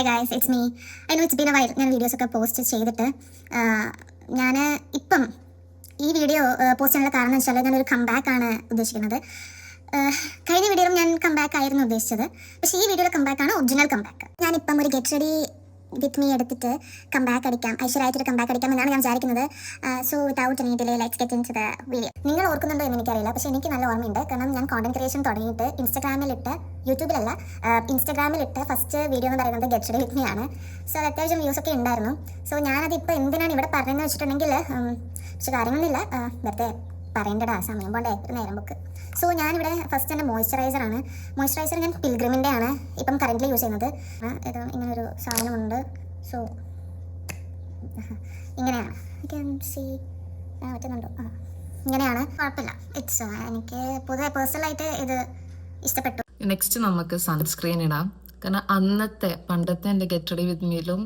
Hi guys, it's me. I know it's been A while. ഞാൻ വീഡിയോസൊക്കെ post ചെയ്തിട്ട് ഞാൻ ഇപ്പം ഈ വീഡിയോ പോസ്റ്റ് ചെയ്യാനുള്ള കാരണം എന്ന് വെച്ചാൽ ഞാനൊരു കംബാക്ക് ആണ് ഉദ്ദേശിക്കുന്നത്. കഴിഞ്ഞ വീഡിയോയിലും ഞാൻ കംബാക്ക് ആയിരുന്നു ഉദ്ദേശിച്ചത്, പക്ഷേ ഈ വീഡിയോയിലെ കംബാക്ക് ആണ് ഒറിജിനൽ കംബാക്ക്. ഞാനിപ്പം ഒരു ഗെറ്റ് റെഡി വിത്ത് മീ എടുത്തിട്ട് കംബാക്ക് അടിക്കാം, ഐശ്വര്യമായിട്ടൊരു കംബാക്ക് അടിക്കാം എന്നാണ് ഞാൻ വിചാരിക്കുന്നത്. So without any delay let's get into the video. നിങ്ങൾ ഓർക്കുന്നുണ്ടോ എന്ന് എനിക്കറിയില്ല, പക്ഷേ എനിക്ക് നല്ല ഓർമ്മയുണ്ട്. കാരണം ഞാൻ കോണ്ടന്റ് ക്രിയേഷൻ തുടങ്ങിയിട്ട് യൂട്യൂബിലല്ല, ഇൻസ്റ്റാഗ്രാമിലിട്ട് ഫസ്റ്റ് വീഡിയോ എന്ന് പറയുന്നത് ഗെറ്റ് റെഡി വിത്ത് മീ ആണ്. സോ അത് അത്യാവശ്യം വ്യൂസ് ഒക്കെ ഉണ്ടായിരുന്നു. സോ ഞാനതിപ്പോൾ എന്തിനാണ് ഇവിടെ പറയുന്നത് വെച്ചിട്ടുണ്ടെങ്കിൽ, പക്ഷെ കാര്യങ്ങളൊന്നുമില്ല, വെറുതെ പറയേണ്ടടാ, സമയം പോണ്ടേ, ഒരു നേരം ബുക്ക്. സോ ഞാനിവിടെ ഫസ്റ്റ് എൻ്റെ മോയ്സ്ചറൈസർ ഞാൻ പിൽഗ്രിമിൻ്റെ ആണ് ഇപ്പം കറൻ്റ് യൂസ് ചെയ്യുന്നത്. ഇത് ഇങ്ങനൊരു സാധനമുണ്ട്. സോ ഇങ്ങനെയാണ്, പറ്റുന്നുണ്ടോ? ഇങ്ങനെയാണ്, കുഴപ്പമില്ല. ഇറ്റ്സ് എനിക്ക് പൊതുവെ പേഴ്സണലായിട്ട് ഇത് ഇഷ്ടപ്പെട്ടു. നെക്സ്റ്റ് നമുക്ക് സൺസ്ക്രീൻ ഇടാം. കാരണം പണ്ടത്തെ എൻ്റെ ഗെറ്റ് റെഡി വിത്ത് മീലും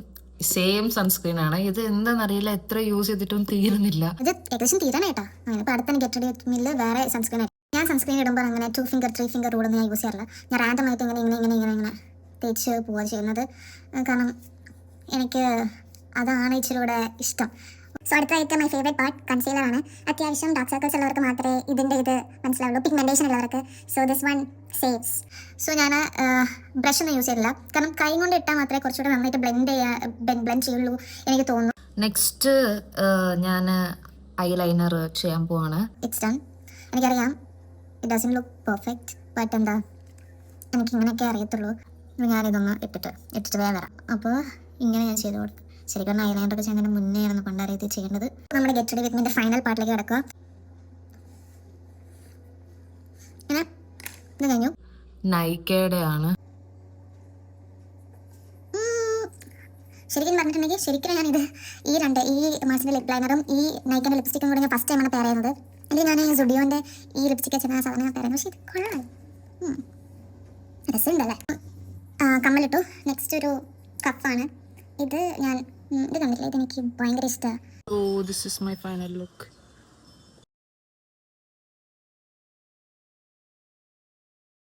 സെയിം സൺസ്ക്രീൻ ആണ്. ഇത് എന്താണെന്നറിയില്ല, എത്ര യൂസ് ചെയ്തിട്ടും തീരുന്നില്ല. ഇത് ഏകദേശം തീരാനായിട്ടാ. ഇപ്പോൾ അടുത്ത ഗെറ്റ് റെഡി വിത്ത് മീല് വേറെ സൺസ്ക്രീൻ ആയിട്ട് ഞാൻ സൺസ്ക്രീൻ ഇടുമ്പോൾ അങ്ങനെ 2 ഫിംഗർ 3 ഫിംഗർ റൂളൊന്നും ഞാൻ യൂസ് ചെയ്യാറില്ല. ഞാൻ റാൻഡമായിട്ട് ഇങ്ങനെ തേച്ച് പോവുക ചെയ്യുന്നത്. കാരണം എനിക്ക് അതാണ് ഇച്ചിരി കൂടെ ഇഷ്ടം. സോ അടുത്തായിട്ട് മൈ ഫേവറേറ്റ് പാർട്ട് കൺസീലർ ആണ്. അത്യാവശ്യം ഡാർക്ക് സർക്കിൾസ് ഉള്ളവർക്ക് മാത്രമേ ഇതിൻ്റെ ഇത് മനസ്സിലാവുള്ളൂ, പിഗ്മെൻറ്റേഷൻ ഉള്ളവർക്ക്. So this one saves. So ഞാൻ ബ്രഷ് ഒന്നും യൂസ് ചെയ്തില്ല, കാരണം കൈ കൊണ്ട് ഇട്ടാൽ മാത്രമേ കുറച്ചുകൂടെ നന്നായിട്ട് ബ്ലെൻഡ് ചെയ്യുള്ളൂ എനിക്ക് തോന്നുന്നു. നെക്സ്റ്റ് ഞാൻ ഐലൈനർ ചെയ്യാൻ പോവാണ്. It's done. എനിക്കറിയാം it doesn't look perfect, but എന്താ, എനിക്ക് ഇങ്ങനെയൊക്കെ അറിയത്തുള്ളൂ. ഞാനിതൊന്ന് ഇട്ടിട്ട് വേഗം വരാം. അപ്പോൾ ഇങ്ങനെ ഞാൻ ചെയ്ത് കൊടുക്കും. ശരിക്കും ഐലൈനറൊക്കെ ചെയ്യുന്നതിന് മുന്നേ ആയിരുന്നു പണ്ടറിയത് ചെയ്യേണ്ടത്. നമ്മുടെ ഗെറ്റ് റെഡി വിത്ത് മീൻ്റെ ഫൈനൽ പാർട്ടിലേക്ക് കിടക്കുക. ഇങ്ങനെ ഇത് കഴിഞ്ഞു. നൈക്കയുടെ ആണ്. ശരിക്കും പറഞ്ഞിട്ടുണ്ടെങ്കിൽ ഞാനിത് ഈ മാർസിൻ്റെ ലിപ് ലൈനറും ഈ നൈക്കൻ്റെ ലിപ്സ്റ്റിക്കും കൂടെ ഞാൻ ഫസ്റ്റ് ടൈമാണ് പെയർ ചെയ്യുന്നത്. അല്ലെങ്കിൽ ഞാൻ സുഡിയോൻ്റെ ഈ ലിപ്സ്റ്റിക് വെച്ചാൽ സാധനം ഞാൻ പെയർ ചെയ്യുന്നത്. പക്ഷേ ഇത് കൊള്ളാം, രസമുണ്ടല്ലേ. കമ്മലിട്ടു. നെക്സ്റ്റ് ഒരു കഫാണ്. ഇത് കണ്ടില്ല, ഇതെനിക്ക് ഭയങ്കര ഇഷ്ടമാണ്. So this is my final look.